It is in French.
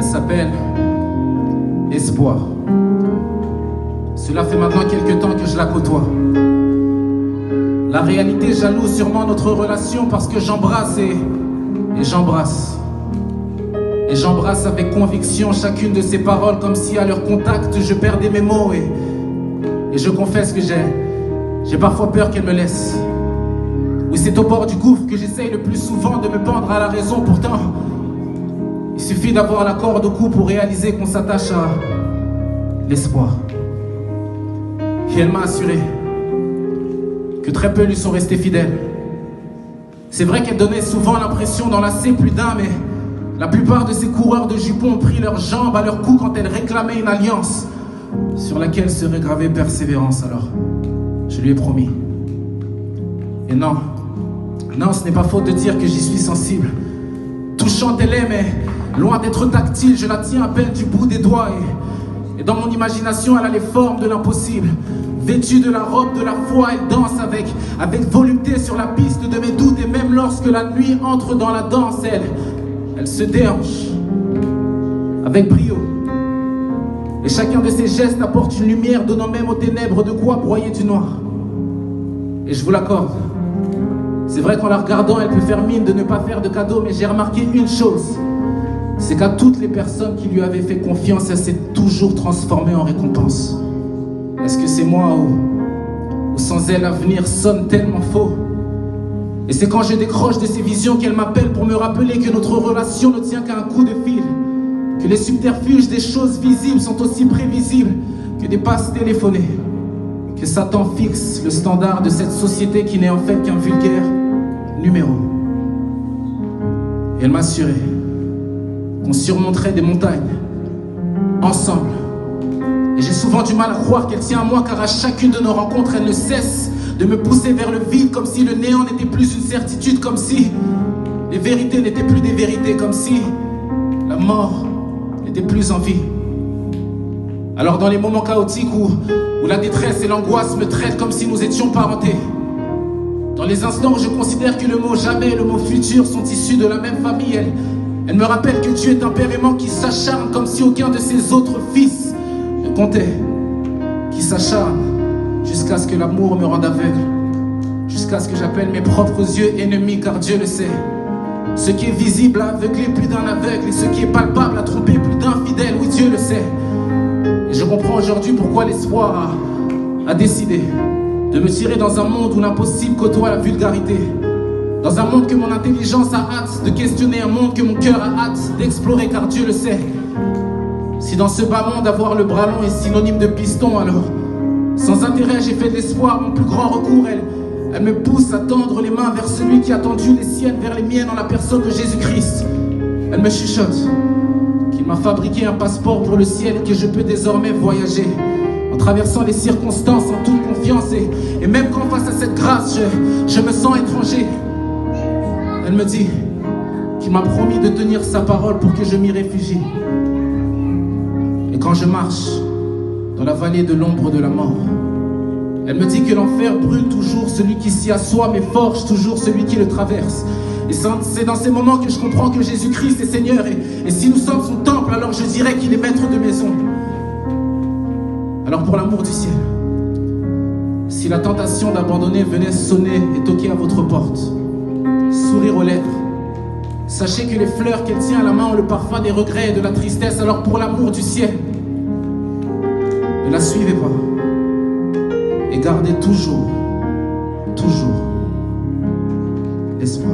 s'appelle Espoir. Cela fait maintenant quelques temps que je la côtoie. La réalité jaloux sûrement notre relation parce que j'embrasse et j'embrasse. Et j'embrasse avec conviction chacune de ses paroles comme si à leur contact je perdais mes mots et je confesse que j'ai parfois peur qu'elle me laisse. Oui, c'est au bord du gouffre que j'essaye le plus souvent de me pendre à la raison. Pourtant, il suffit d'avoir la corde au cou pour réaliser qu'on s'attache à l'espoir. Et elle m'a assuré que très peu lui sont restés fidèles. C'est vrai qu'elle donnait souvent l'impression d'enlacer plus d'un, mais la plupart de ces coureurs de jupons ont pris leurs jambes à leur cou quand elle réclamait une alliance sur laquelle serait gravée persévérance. Alors, je lui ai promis. Et non, ce n'est pas faute de dire que j'y suis sensible. Touchante elle est, mais loin d'être tactile, je la tiens à peine du bout des doigts. Et dans mon imagination, elle a les formes de l'impossible. Vêtue de la robe de la foi, elle danse avec volupté sur la piste de mes doutes. Et même lorsque la nuit entre dans la danse, elle se déhanche avec brio. Et chacun de ses gestes apporte une lumière, donnant même aux ténèbres de quoi broyer du noir. Et je vous l'accorde, c'est vrai qu'en la regardant, elle peut faire mine de ne pas faire de cadeau, mais j'ai remarqué une chose, c'est qu'à toutes les personnes qui lui avaient fait confiance, elle s'est toujours transformée en récompense. Est-ce que c'est moi ou sans elle l'avenir sonne tellement faux? Et c'est quand je décroche de ces visions qu'elle m'appelle pour me rappeler que notre relation ne tient qu'à un coup de fil, que les subterfuges des choses visibles sont aussi prévisibles que des passes téléphonées, que Satan fixe le standard de cette société qui n'est en fait qu'un vulgaire numéro. Et elle m'a assuré qu'on surmonterait des montagnes ensemble. Et j'ai souvent du mal à croire qu'elle tient à moi, car à chacune de nos rencontres, elle ne cesse de me pousser vers le vide, comme si le néant n'était plus une certitude, comme si les vérités n'étaient plus des vérités, comme si la mort n'était plus en vie. Alors dans les moments chaotiques où la détresse et l'angoisse me traitent comme si nous étions parentés, dans les instants où je considère que le mot jamais et le mot futur sont issus de la même famille, elle me rappelle que Dieu est un père aimant qui s'acharne comme si aucun de ses autres fils ne comptait, qui s'acharne jusqu'à ce que l'amour me rende aveugle, jusqu'à ce que j'appelle mes propres yeux ennemis, car Dieu le sait. Ce qui est visible a aveuglé plus d'un aveugle, et ce qui est palpable a trompé plus d'un fidèle, oui Dieu le sait. Et je comprends aujourd'hui pourquoi l'espoir a décidé de me tirer dans un monde où l'impossible côtoie la vulgarité, dans un monde que mon intelligence a hâte de questionner, un monde que mon cœur a hâte d'explorer, car Dieu le sait. Si dans ce bas monde avoir le bras long est synonyme de piston, alors sans intérêt j'ai fait de l'espoir mon plus grand recours. Elle me pousse à tendre les mains vers celui qui a tendu les siennes vers les miennes en la personne de Jésus-Christ. Elle me chuchote qu'il m'a fabriqué un passeport pour le ciel et que je peux désormais voyager en traversant les circonstances en toute confiance. Et même quand face à cette grâce, je me sens étranger. Elle me dit qu'il m'a promis de tenir sa parole pour que je m'y réfugie. Et quand je marche dans la vallée de l'ombre de la mort, elle me dit que l'enfer brûle toujours celui qui s'y assoit, mais forge toujours celui qui le traverse. Et c'est dans ces moments que je comprends que Jésus-Christ est Seigneur. Et si nous sommes son temple, alors je dirais qu'il est maître de maison. Alors pour l'amour du ciel, si la tentation d'abandonner venait sonner et toquer à votre porte, sourire aux lèvres, sachez que les fleurs qu'elle tient à la main ont le parfum des regrets et de la tristesse. Alors pour l'amour du ciel, ne la suivez pas. Et gardez toujours l'espoir.